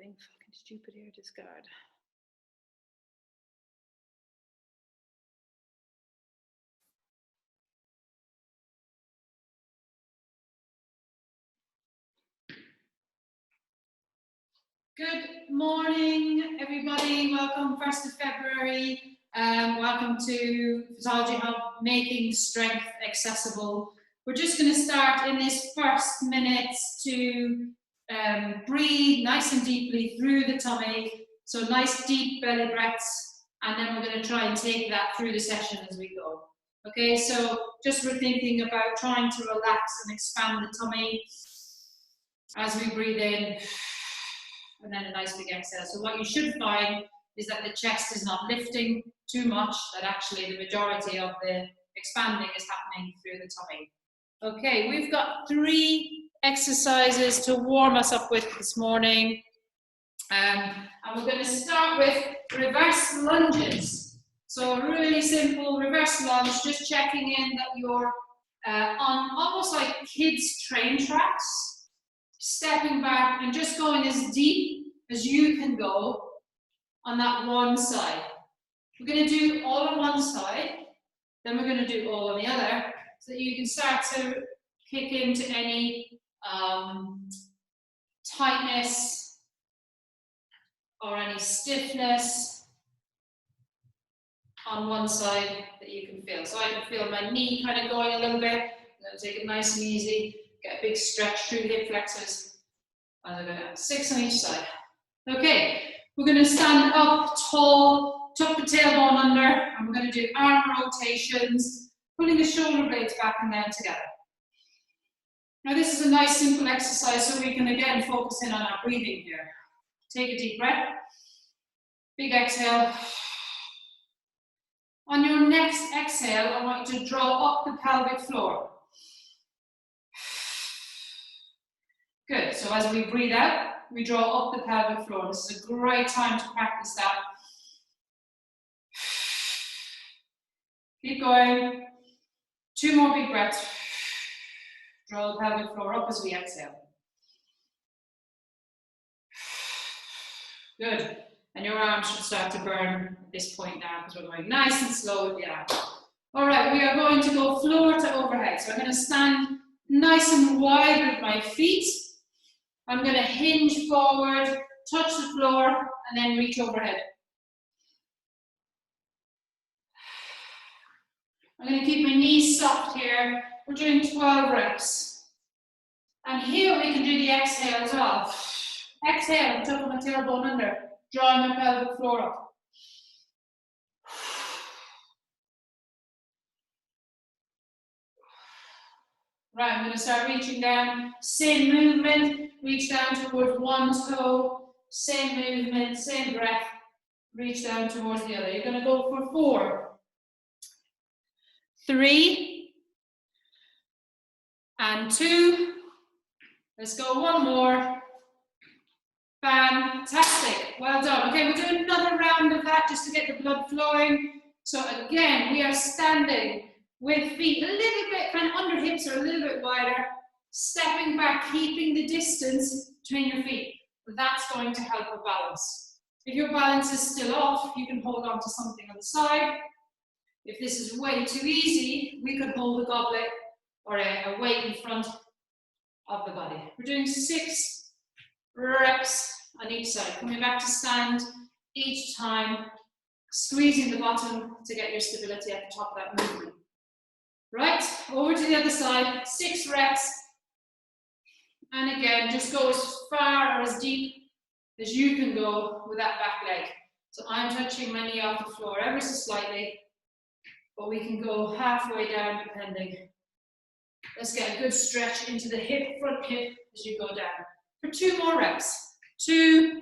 Fucking stupid hair discard. Good morning, everybody. Welcome, 1st of February. Welcome to Physiology Hub, making strength accessible. We're just going to start in this first minute to breathe nice and deeply through the tummy. So nice deep belly breaths, and then we're going to try and take that through the session as we go. Okay, so just we're thinking about trying to relax and expand the tummy as we breathe in, and then a nice big exhale. So what you should find is that the chest is not lifting too much, that actually the majority of the expanding is happening through the tummy. Okay, we've got 3 exercises to warm us up with this morning. And we're going to start with reverse lunges. So a really simple reverse lunge, just checking in that you're on almost like kids' train tracks, stepping back and just going as deep as you can go on that one side. We're going to do all on one side, then we're going to do all on the other, so that you can start to kick into any tightness or any stiffness on one side that you can feel. So I can feel my knee kind of going a little bit. I'm going to take it nice and easy, get a big stretch through the hip flexors as I go down. 6 on each side. Okay, we're going to stand up tall, tuck the tailbone under, and we're going to do arm rotations, pulling the shoulder blades back and down together. Now this is a nice simple exercise, so we can again focus in on our breathing here. Take a deep breath, big exhale. On your next exhale, I want you to draw up the pelvic floor. Good, so as we breathe out, we draw up the pelvic floor. This is a great time to practice that. Keep going. 2 more big breaths. Draw the pelvic floor up as we exhale. Good. And your arms should start to burn at this point now because we're going nice and slow with the arms. All right, we are going to go floor to overhead. So I'm going to stand nice and wide with my feet. I'm going to hinge forward, touch the floor, and then reach overhead. I'm going to keep my knees soft here. We're doing 12 reps. And here we can do the exhale as well. Exhale, tuck my tailbone under, drawing my pelvic floor up. Right, I'm going to start reaching down. Same movement, reach down towards one toe. Same movement, same breath. Reach down towards the other. You're going to go for 4, 3, and 2. Let's go one more. Fantastic, well done. Okay, we're doing another round of that just to get the blood flowing. So again, we are standing with feet a little bit, kind of under hips or a little bit wider, stepping back, keeping the distance between your feet. That's going to help with balance. If your balance is still off, you can hold on to something on the side. If this is way too easy, we could hold a goblet or a weight in front of the body. We're doing 6 reps on each side. Coming back to stand each time, squeezing the bottom to get your stability at the top of that movement. Right, over to the other side, 6 reps. And again, just go as far or as deep as you can go with that back leg. So I'm touching my knee off the floor ever so slightly, but we can go halfway down depending. Let's get a good stretch into the hip, front hip as you go down. For 2 more reps. 2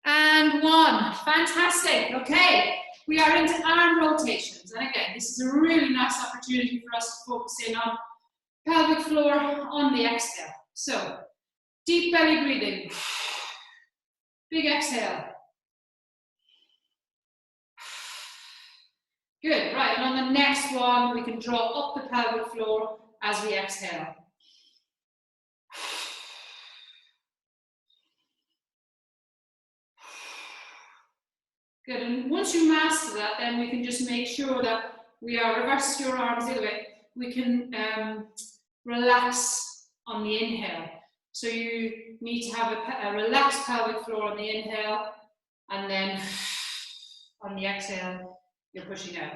and 1. Fantastic. Okay, we are into arm rotations. And again, this is a really nice opportunity for us to focus in on pelvic floor on the exhale. So, deep belly breathing. Big exhale. Good, right, and on the next one, we can draw up the pelvic floor as we exhale. Good, and once you master that, then we can just make sure that we are, reverse your arms the other way, we can relax on the inhale. So you need to have a relaxed pelvic floor on the inhale, and then on the exhale, you're pushing out.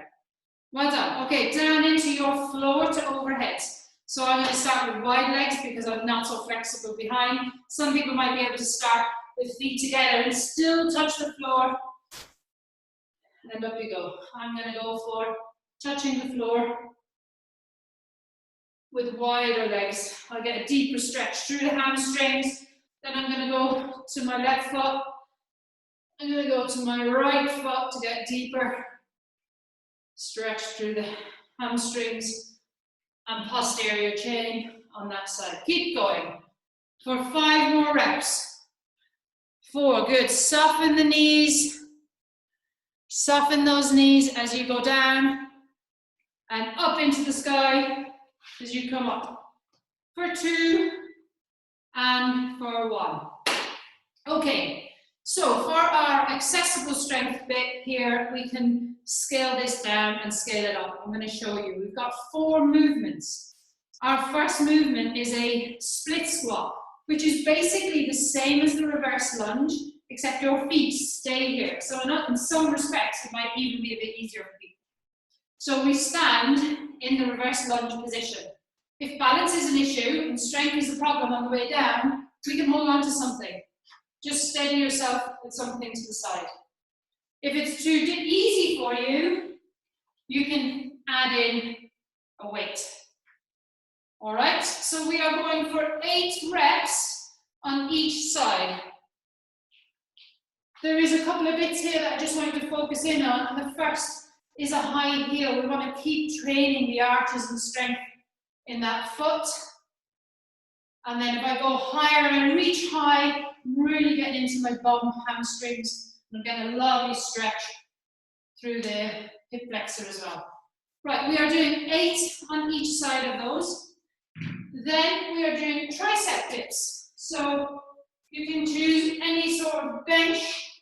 Well done. Okay, down into your floor to overheads. So I'm going to start with wide legs because I'm not so flexible behind. Some people might be able to start with feet together and still touch the floor. And then up you go. I'm going to go for touching the floor with wider legs. I'll get a deeper stretch through the hamstrings. Then I'm going to go to my left foot. I'm going to go to my right foot to get deeper stretch through the hamstrings and posterior chain on that side. Keep going for 5 more reps. 4, good. Soften the knees. Soften those knees as you go down and up into the sky as you come up. For 2 and for 1. Okay, so for our accessible strength bit here, we can scale this down and scale it up. I'm going to show you. We've got 4 movements. Our first movement is a split squat, which is basically the same as the reverse lunge, except your feet stay here. So in some respects, it might even be a bit easier for people. So we stand in the reverse lunge position. If balance is an issue and strength is the problem on the way down, we can hold on to something. Just steady yourself with something to the side. If it's too easy for you, you can add in a weight. All right, so we are going for 8 reps on each side. There is a couple of bits here that I just wanted to focus in on. The first is a high heel. We want to keep training the arches and strength in that foot. And then if I go higher and I reach high, I'm really getting into my bum, hamstrings, and I'm getting a lovely stretch through the hip flexor as well. Right, we are doing 8 on each side of those. Then we are doing tricep dips. So you can choose any sort of bench,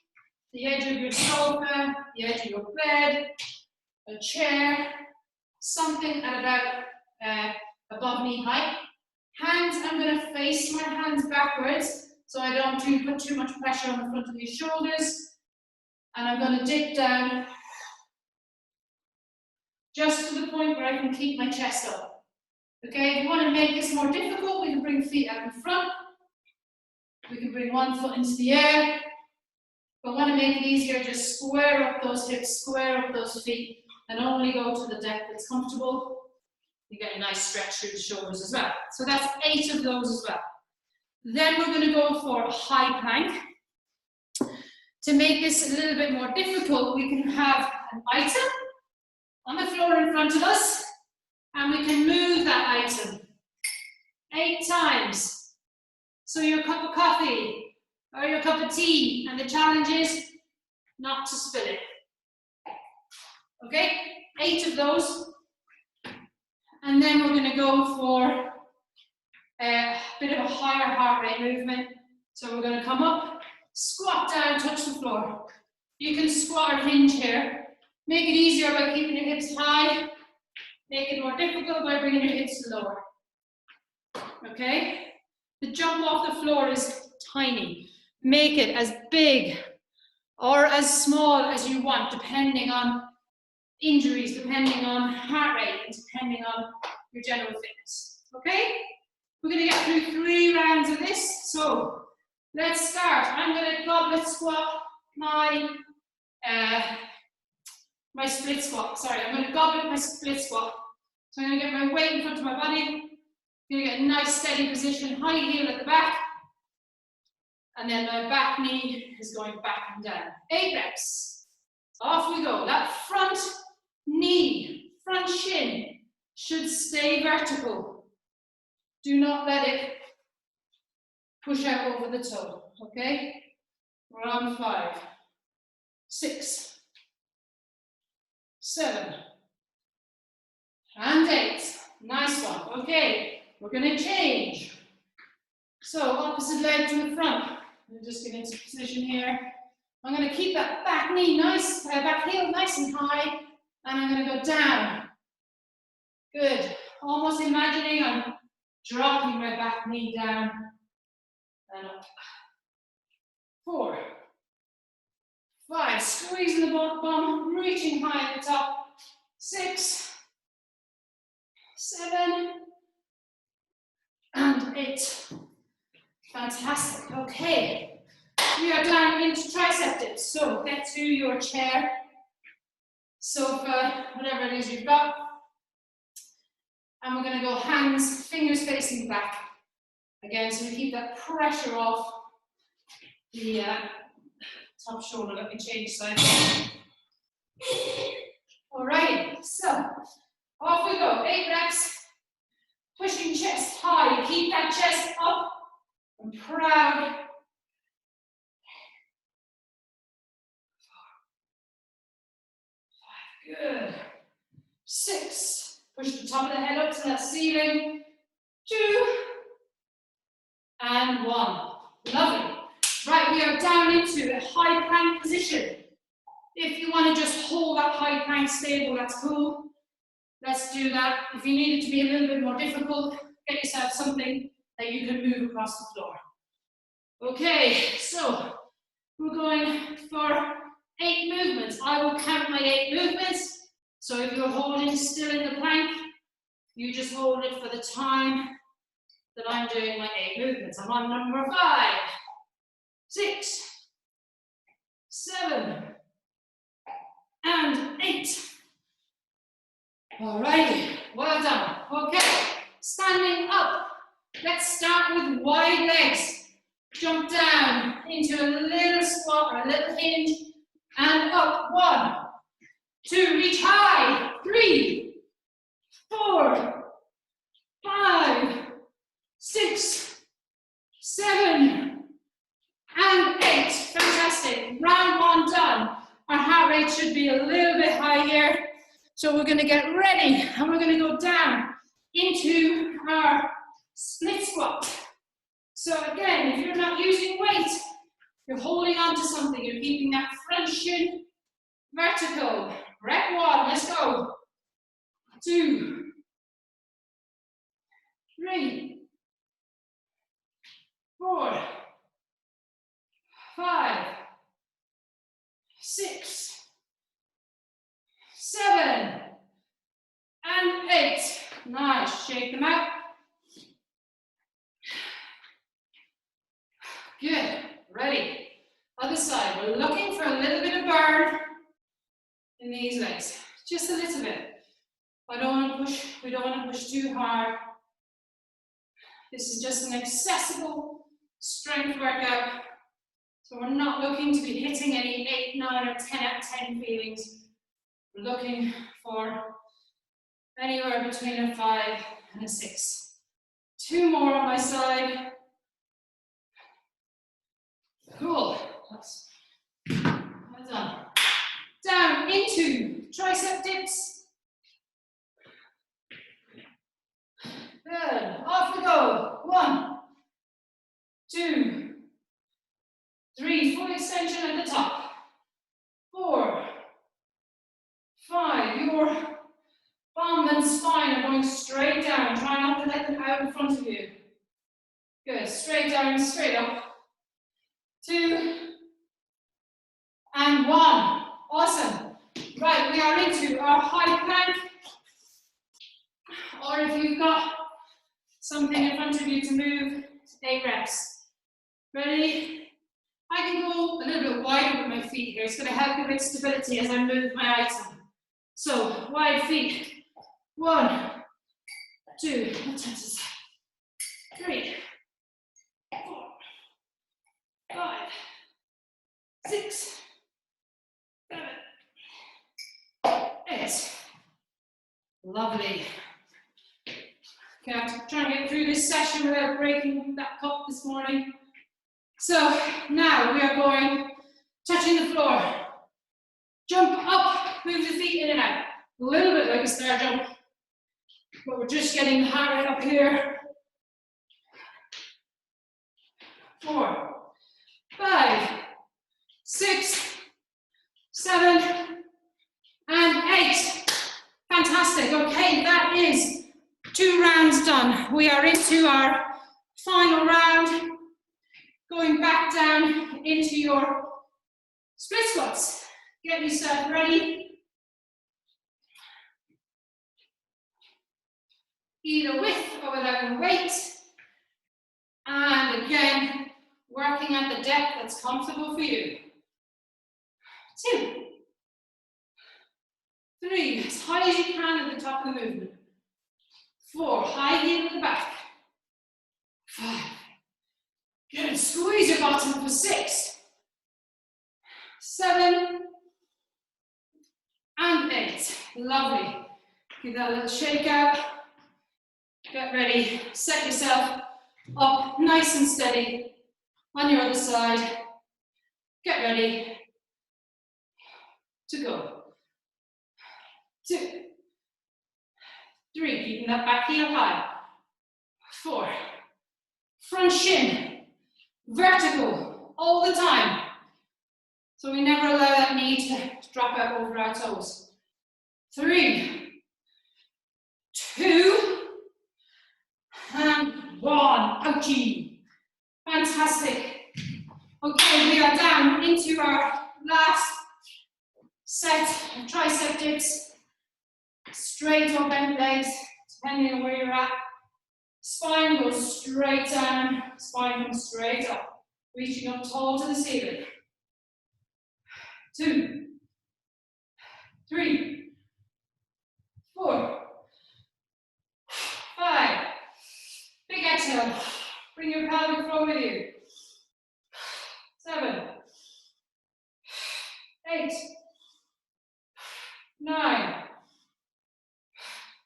the edge of your sofa, the edge of your bed, a chair, something at about above knee height. Hands, I'm going to face my hands backwards so I don't put too much pressure on the front of your shoulders. And I'm going to dip down just to the point where I can keep my chest up. Okay, if you want to make this more difficult, we can bring feet out in front. We can bring one foot into the air. But want to make it easier, just square up those hips, square up those feet, and only go to the depth that's comfortable. You get a nice stretch through the shoulders as well. So that's 8 of those as well. Then we're going to go for a high plank. To make this a little bit more difficult, we can have an item on the floor in front of us, and we can move that item 8 times. So your cup of coffee or your cup of tea, and the challenge is not to spill it. Okay, 8 of those. And then we're going to go for a bit of a higher heart rate movement. So we're going to come up, squat down, touch the floor. You can squat or hinge here. Make it easier by keeping your hips high. Make it more difficult by bringing your hips lower. Okay? The jump off the floor is tiny. Make it as big or as small as you want, depending on injuries, depending on heart rate, and depending on your general fitness. Okay? We're going to get through 3 rounds of this. So let's start. I'm going to goblet squat my split squat. Sorry, I'm going to goblet my split squat. So I'm going to get my weight in front of my body. I'm going to get a nice steady position, high heel at the back. And then my back knee is going back and down. 8 reps. Off we go. That front knee, front shin should stay vertical. Do not let it push out over the toe. Okay? We're on 5, 6, 7, and 8. Nice one. Okay, we're going to change. So opposite leg to the front. We'll just get into position here. I'm going to keep that back knee nice, back heel nice and high, and I'm going to go down. Good. Almost imagining I'm dropping my back knee down and up. 4, 5, squeezing the bum, reaching high at the top. 6, 7, and 8. Fantastic. Okay. We are down into tricep dips. So get to your chair, sofa, whatever it is you've got. And we're going to go hands, fingers facing back. Again, so we keep that pressure off the top shoulder. Let me change sides. Alright, so off we go. 8 reps. Pushing chest high. Keep that chest up and proud. 4, 5, good. 6. Push the top of the head up to that ceiling. 2, and 1. Lovely. Right, we are down into a high plank position. If you want to just hold that high plank stable, that's cool. Let's do that. If you need it to be a little bit more difficult, get yourself something that you can move across the floor. Okay, so we're going for 8 movements. I will count my 8 movements. So if you're holding still in the plank, you just hold it for the time that I'm doing my 8 movements. I'm on number 5, 6, 7, and 8. Alrighty, well done. Okay, standing up. Let's start with wide legs. Jump down into a little squat or a little hinge, and up. 1, 2, reach high. 3, 4, 5, 6, 7, and 8. Fantastic. Round 1 done. Our heart rate should be a little bit high here. So we're going to get ready and we're going to go down into our split squat. So again, if you're not using weight, you're holding on to something. You're keeping that front shin vertical. Rep 1, let's go. 2, 3, 4, 5, 6, 7, and 8. Nice. Shake them out. Good. Ready. Other side. We're looking for a little bit of burn in these legs. Just a little bit. I don't want to push. We don't want to push too hard. This is just an accessible strength workout. So we're not looking to be hitting any 8, 9, or 10 out of 10 feelings. We're looking for anywhere between a 5 and a 6. 2 more on my side. Cool. Well done. Down into tricep dips. Good. Off we go. 1, 2, 3. Full extension at the top. 4, 5. Your bum and spine are going straight down. Try not to let them out in front of you. Good. Straight down, straight up. 2, and 1. Awesome. Right, we are into our high plank. Or if you've got something in front of you to move, 8 reps. Ready? I can go a little bit wider with my feet here. It's going to help you with stability as I move my item. So, wide feet. 1, 2, 3, 4, 5, 6, 7, 8. Lovely. Okay, I'm trying to get through this session without breaking that cup this morning. So now we are going, touching the floor. Jump up, move the feet in and out. A little bit like a star jump, but we're just getting the heart rate up here. 4, 5, 6, 6, 7, and 8. Fantastic. Okay, that is 2 rounds done. We are into our final round. Going back down into your split squats. Get yourself ready. Either with or without a weight. And again, working at the depth that's comfortable for you. 2, 3, as high as you can at the top of the movement. 4, high heel at the back. 5, good, and squeeze your bottom for 6, 7, and 8. Lovely. Give that a little shake out. Get ready. Set yourself up nice and steady on your other side. Get ready to go. 2, 3, keeping that back heel high. 4, front shin, vertical all the time. So we never allow that knee to drop out over our toes. 3, 2, and 1. Ouchie. Fantastic. Okay, we are down into our last set of tricep dips. Straight or bent legs, depending on where you're at. Spine goes straight down, spine comes straight up, reaching up tall to the ceiling. 2, 3, 4, 5. Big exhale. Bring your pelvic floor with you. 7, 8, 9.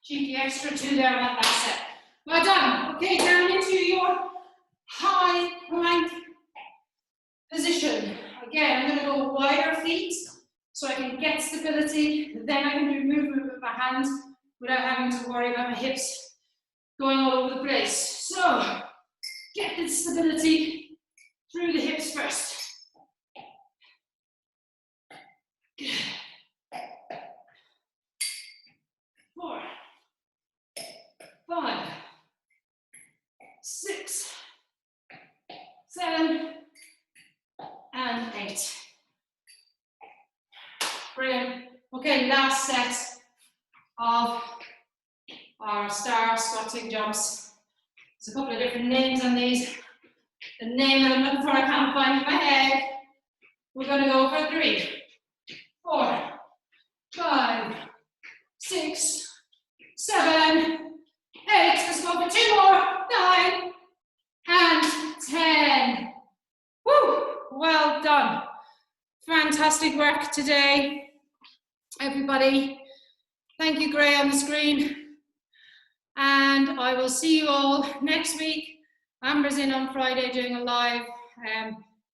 Cheeky extra 2 there on that last set. Well done. Okay, down into your high plank position. Again, I'm going to go wider feet so I can get stability. Then I can do movement with my hands without having to worry about my hips going all over the place. So, get the stability through the hips first. Good. 4, 5, 6, 7, and 8. Brilliant. Okay, last set of our star squatting jumps. There's a couple of different names on these. The name that I'm looking for I can't find in my head. We're going to go for 3, 4, 5, 6, 7, 8. Let's go for 2 more. 9 and 10. Woo! Well done. Fantastic work today, everybody. Thank you, Gray, on the screen. And I will see you all next week. Amber's in on Friday doing a live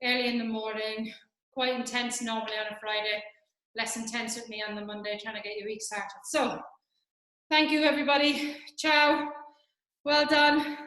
early in the morning. Quite intense normally on a Friday. Less intense with me on the Monday, trying to get your week started. So, thank you, everybody. Ciao. Well done.